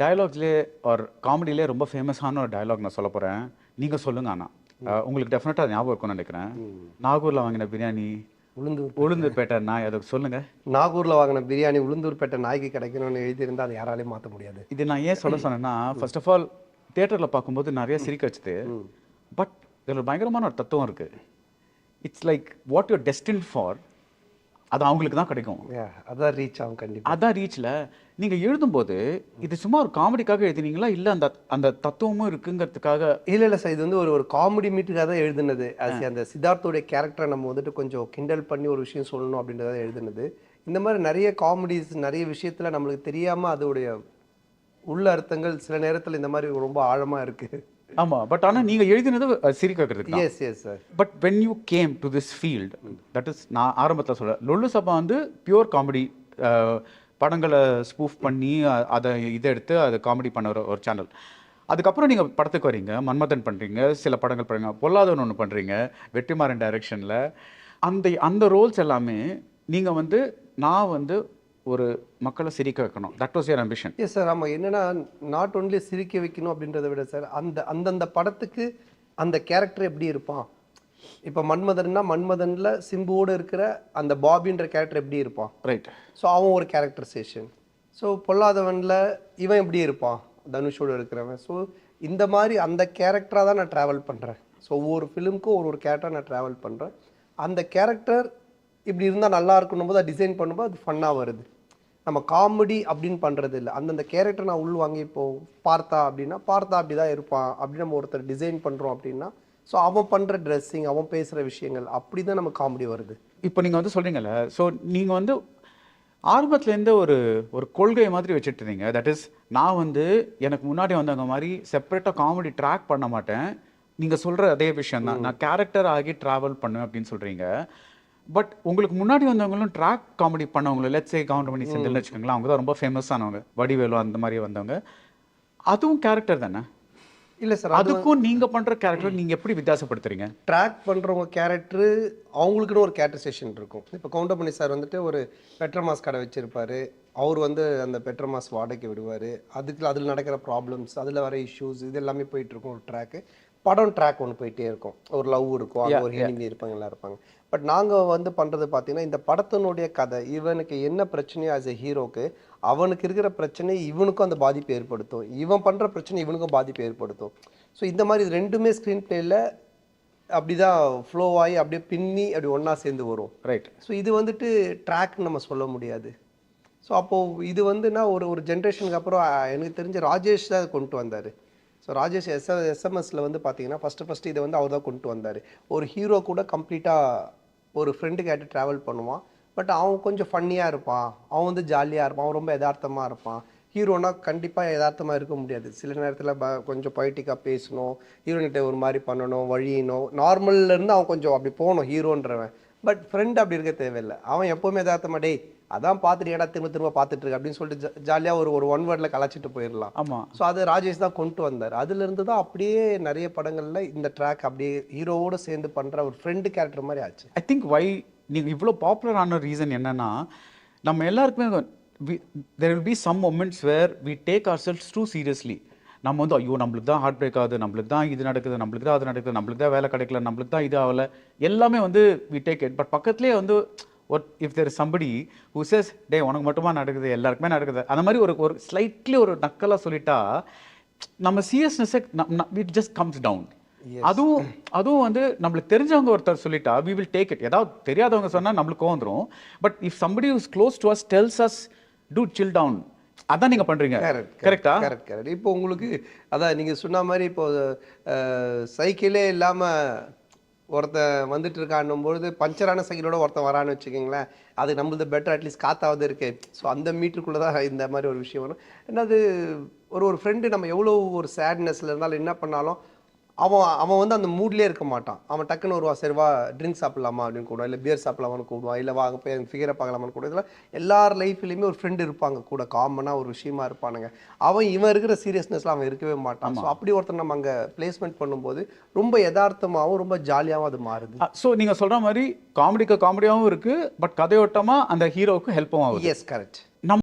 டயலாக்ஸ்லேயே ஒரு காமெடியிலே ரொம்ப ஃபேமஸான ஒரு டயலாக் நான் சொல்ல போகிறேன். நீங்கள் சொல்லுங்க. ஆனால் உங்களுக்கு டெஃபினட்டாக ஞாபகம் இருக்கும்னு நினைக்கிறேன். நாகூரில் வாங்கின பிரியாணி உளுந்தூர்பேட்டை நாய், அதை சொல்லுங்கள். நாகூரில் வாங்கின பிரியாணி உளுந்தூர்பேட்டை நாய்க்கு கிடைக்கணும்னு எழுதியிருந்தால் அதை யாராலையும் மாற்ற முடியாது. இது நான் ஏன் சொல்ல சொன்னேன்னா, ஃபர்ஸ்ட் ஆஃப் ஆல் தியேட்டரில் பார்க்கும்போது நிறைய சிரிக்க வச்சுது. பட் இதில் பயங்கரமான ஒரு தத்துவம் இருக்குது. It's like what you're destined for, அது அவங்களுக்கு தான் கிடைக்கும். அதான் ரீச் ஆகும். கண்டிப்பாக அதான் ரீச்சில் நீங்கள் எழுதும்போது இது சும்மா ஒரு காமெடிக்காக எழுதினீங்களா, இல்லை அந்த அந்த தத்துவமும் இருக்குங்கிறதுக்காக? இல்லை சார், இது வந்து ஒரு காமெடி மீட்டுக்காக தான் எழுதுனது. அந்த சித்தார்த்தோடைய கேரக்டரை நம்ம வந்துட்டு கொஞ்சம் கிண்டல் பண்ணி ஒரு விஷயம் சொல்லணும் அப்படின்றத எழுதுனது. இந்த மாதிரி நிறைய காமெடிஸ் நிறைய விஷயத்தில் நம்மளுக்கு தெரியாமல் அதோடைய உள்ள அர்த்தங்கள் சில நேரத்தில் இந்த மாதிரி ரொம்ப ஆழமாக இருக்குது. ஆமாம், பட் ஆனால் நீங்கள் எழுதினது சிரிக்க வைக்கிறதுக்கு. Yes yes sir. But when you came to this field, that is நான் ஆரம்பத்தில் சொல்கிறேன், லொல்லு சபா வந்து பியூர் காமெடி, படங்களை ஸ்பூஃப் பண்ணி அதை இதை எடுத்து அதை காமெடி பண்ண ஒரு சேனல். அதுக்கப்புறம் நீங்கள் படத்துக்கு வரீங்க, மன்மதன் பண்ணுறீங்க, சில படங்கள் பண்ணுறீங்க, பொல்லாதவன் ஒன்று பண்ணுறீங்க வெற்றிமாறன் டைரக்ஷனில். அந்த ரோல்ஸ் எல்லாமே நீங்கள் வந்து நான் வந்து ஒரு மக்களை சிரிக்க வைக்கணும், that was your ambition. Yes sir. ஆமாம், என்னென்னா நாட் ஒன்லி சிரிக்க வைக்கணும் அப்படின்றத விட சார், அந்தந்த படத்துக்கு அந்த கேரக்டர் எப்படி இருப்பான். இப்போ மன்மதன்னா மன்மதனில் சிம்புவோடு இருக்கிற அந்த பாபின்ற கேரக்டர் எப்படி இருப்பான், ரைட். ஸோ அவன் ஒரு கேரக்டரைசேஷன். ஸோ பொல்லாதவனில் இவன் எப்படி இருப்பான், தனுஷோடு இருக்கிறவன். ஸோ இந்த மாதிரி அந்த கேரக்டராக தான் நான் ட்ராவல் பண்ணுறேன். ஸோ ஒவ்வொரு ஃபிலிமுக்கும் ஒரு கேரக்டராக நான் ட்ராவல் பண்ணுறேன். அந்த கேரக்டர் இப்படி இருந்தால் நல்லா இருக்கணும் போது அதை டிசைன் பண்ணும்போது அது ஃபன்னாக வருது. நம்ம காமெடி அப்படின்னு பண்ணுறது இல்லை, அந்தந்த கேரக்டர் நான் உள் வாங்கி இப்போது பார்த்தா அப்படின்னா பார்த்தா அப்படி தான் இருப்பான் அப்படின்னு நம்ம ஒருத்தர் டிசைன் பண்ணுறோம் அப்படின்னா, ஸோ அவன் பண்ணுற ட்ரெஸ்ஸிங், அவன் பேசுகிற விஷயங்கள் அப்படி தான் நம்ம காமெடி வருது. இப்போ நீங்கள் வந்து சொல்கிறீங்கல்ல, ஸோ நீங்கள் வந்து ஆரம்பத்துலேருந்து ஒரு கொள்கை மாதிரி வச்சுட்டு இருந்தீங்க. தட் இஸ், நான் வந்து எனக்கு முன்னாடி வந்தவங்க மாதிரி செப்பரேட்டாக காமெடி ட்ராக் பண்ண மாட்டேன். நீங்கள் சொல்கிற அதே விஷயம் தான், நான் கேரக்டர் ஆகி ட்ராவல் பண்ணுவேன் அப்படின்னு சொல்கிறீங்க. பட் உங்களுக்கு முன்னாடி வந்தவங்களும் ட்ராக் காமெடி பண்ணவங்களும், லெட்ஸ் சே கவுண்டமணி செந்தில்னு வச்சுக்கோங்களேன், அவங்க தான் ரொம்ப ஃபேமஸானவங்க, வடிவேலு அந்த மாதிரி வந்தவங்க. அதுவும் கேரக்டர் தானே? இல்லை சார், அதுக்கும் நீங்கள் பண்ணுற கேரக்டர் நீங்கள் எப்படி வித்தியாசப்படுத்துறீங்க? ட்ராக் பண்ணுறவங்க கேரக்டரு அவங்களுக்குன்னு ஒரு கேரக்டரைசேஷன் இருக்கும். இப்போ கவுண்டமணி சார் வந்துட்டு ஒரு பெட்ரோமாஸ் கடை வச்சுருப்பார். அவர் வந்து அந்த பெட்ரோமாஸ் வாடகைக்கு விடுவார். அதில் நடக்கிற ப்ராப்ளம்ஸ், அதில் வர இஷ்யூஸ், இது எல்லாமே போயிட்டுருக்கும் ஒரு ட்ராக்கு. படம் ட்ராக் ஒன்று போயிட்டே இருக்கும், ஒரு லவ் இருக்கும், அங்கே ஒரு ஹெனிமி இருப்பாங்க, எல்லாம் இருப்பாங்க. பட் நாங்கள் வந்து பண்ணுறது பார்த்தீங்கன்னா, இந்த படத்தினுடைய கதை, இவனுக்கு என்ன பிரச்சனையோ ஆஸ் எ ஹீரோக்கு, அவனுக்கு இருக்கிற பிரச்சனை இவனுக்கும் அந்த பாதிப்பு ஏற்படுத்தும், இவன் பண்ணுற பிரச்சனை இவனுக்கும் பாதிப்பு ஏற்படுத்தும். ஸோ இந்த மாதிரி இது ரெண்டுமே ஸ்க்ரீன் பிளேயில் அப்படி தான் ஃப்ளோ ஆகி அப்படியே பின்னி அப்படி ஒன்றா சேர்ந்து வரும். ரைட். ஸோ இது வந்துட்டு ட்ராக்னு நம்ம சொல்ல முடியாது. ஸோ அப்போது இது வந்துன்னா ஒரு ஜென்ரேஷனுக்கு அப்புறம் எனக்கு தெரிஞ்ச ராஜேஷ் தான் கொண்டு வந்தார். ஸோ ராஜேஷ் எஸ்எம்எஸில் வந்து பார்த்தீங்கன்னா ஃபஸ்ட்டு இதை வந்து அவர் தான் கொண்டு வந்தார். ஒரு ஹீரோ கூட கம்ப்ளீட்டாக ஒரு ஃப்ரெண்டு கேட்டு ட்ராவல் பண்ணுவான். பட் அவன் கொஞ்சம் ஃபன்னியாக இருப்பான், அவன் வந்து ஜாலியாக இருப்பான், அவன் ரொம்ப யதார்த்தமாக இருப்பான். ஹீரோனா கண்டிப்பாக யதார்த்தமாக இருக்க முடியாது. சில நேரத்தில் கொஞ்சம் பொய்டிக்காக பேசணும், ஹீரோனிட்ட ஒரு மாதிரி பண்ணணும், வழியணும், நார்மல்லேருந்து அவன் கொஞ்சம் அப்படி போகணும் ஹீரோன்றவன். பட் ஃப்ரெண்ட் அப்படி இருக்க தேவையில்லை, அவன் எப்போவுமே யதார்த்தமாக டேய் அதான் பார்த்துட்டு ஏடா திரும்ப பார்த்துட்டு இருக்கு அப்படின்னு சொல்லிட்டு ஜாலியாக ஒரு ஒன் வேர்டில் கலாச்சிட்டு போயிடலாம். ஆமாம். ஸோ அது ராஜேஷ் தான் கொண்டு வந்தார். அதுலேருந்து தான் அப்படியே நிறைய படங்களில் இந்த ட்ராக் அப்படியே ஹீரோவோடு சேர்ந்து பண்ணுற ஒரு ஃப்ரெண்டு கேரக்டர் மாதிரி ஆச்சு. ஐ திங்க் வை நீங்கள் இவ்வளோ பாப்புலரான ரீசன் என்னென்னா, நம்ம எல்லாருக்குமே there will be some moments where we take ourselves too seriously. நம்ம வந்து ஐயோ நம்மளுக்கு தான் ஹார்ட் பிரேக் ஆகுது, நம்மளுக்கு தான் இது நடக்குது, நம்மளுக்கு தான் அது நடக்குது, நம்மளுக்கு தான் வேலை கிடைக்கல, நம்மளுக்கு தான் இது ஆகலை, எல்லாமே வந்து we take it. பட் பக்கத்துலேயே வந்து if there is somebody who says டே உனக்கு மட்டுமா நடக்குது, எல்லாருக்குமே நடக்குது, அந்த மாதிரி ஒரு ஸ்லைட்லி ஒரு நக்கலாக சொல்லிட்டா நம்ம சீரியஸ்னஸை இட் ஜஸ்ட் கம்ஸ் டவுன். அதுவும் வந்து நம்மளுக்கு தெரிஞ்சவங்க ஒருத்தர் சொல்லிட்டா we will take it. ஏதாவது தெரியாதவங்க சொன்னால் நம்மளுக்கு வந்துடும். But if somebody who is close to us tells us do chill down, அதான் நீங்கள் பண்ணுறீங்க. கரெக்டா? கரெக்ட். இப்போ உங்களுக்கு அதான் நீங்கள் சொன்ன மாதிரி இப்போ சைக்கிளே இல்லாமல் ஒருத்தன் வந்துட்டு இருக்கான்னும் பொழுது பஞ்சரான சைக்கிளோட ஒருத்தன் வரான்னு வச்சுக்கிங்களேன், அது நம்மளது பெட்டர், அட்லீஸ்ட் காத்தாவது இருக்கு. ஸோ அந்த மீட்டருக்குள்ளே தான் இந்த மாதிரி ஒரு விஷயம் வரும். என்னது ஒரு ஃப்ரெண்டு நம்ம எவ்வளோ ஒரு சேட்னஸில் இருந்தாலும் என்ன பண்ணாலும் அவன் வந்து அந்த மூட்லேயே இருக்க மாட்டான். அவன் டக்குன்னு வருவா, சரி வா ட்ரிங்க் சாப்பிடலாமா அப்படின்னு கூடுவான், இல்லை பியர் சாப்பிடலாமான்னு கூடுவான், இல்லை வாங்க போய் ஃபிகரை பார்க்கலாமான்னு கூட. இதெல்லாம் எல்லார் லைஃப்லேயுமே ஒரு ஃப்ரெண்டு இருப்பாங்க கூட, காமனாக ஒரு விஷயமா இருப்பானுங்க. இவன் இருக்கிற சீரியஸ்னஸ்லாம் அவன் இருக்கவே மாட்டான். ஸோ அப்படி ஒருத்தர் நம்ம அங்கே பிளேஸ்மெண்ட் பண்ணும்போது ரொம்ப யதார்த்தமாகவும் ரொம்ப ஜாலியாகவும் அது மாறுது. ஸோ நீங்கள் சொல்கிற மாதிரி காமெடியாகவும் இருக்குது, பட் கதையோட்டமாக அந்த ஹீரோவுக்கு ஹெல்ப்பும் ஆகுது. Yes, correct.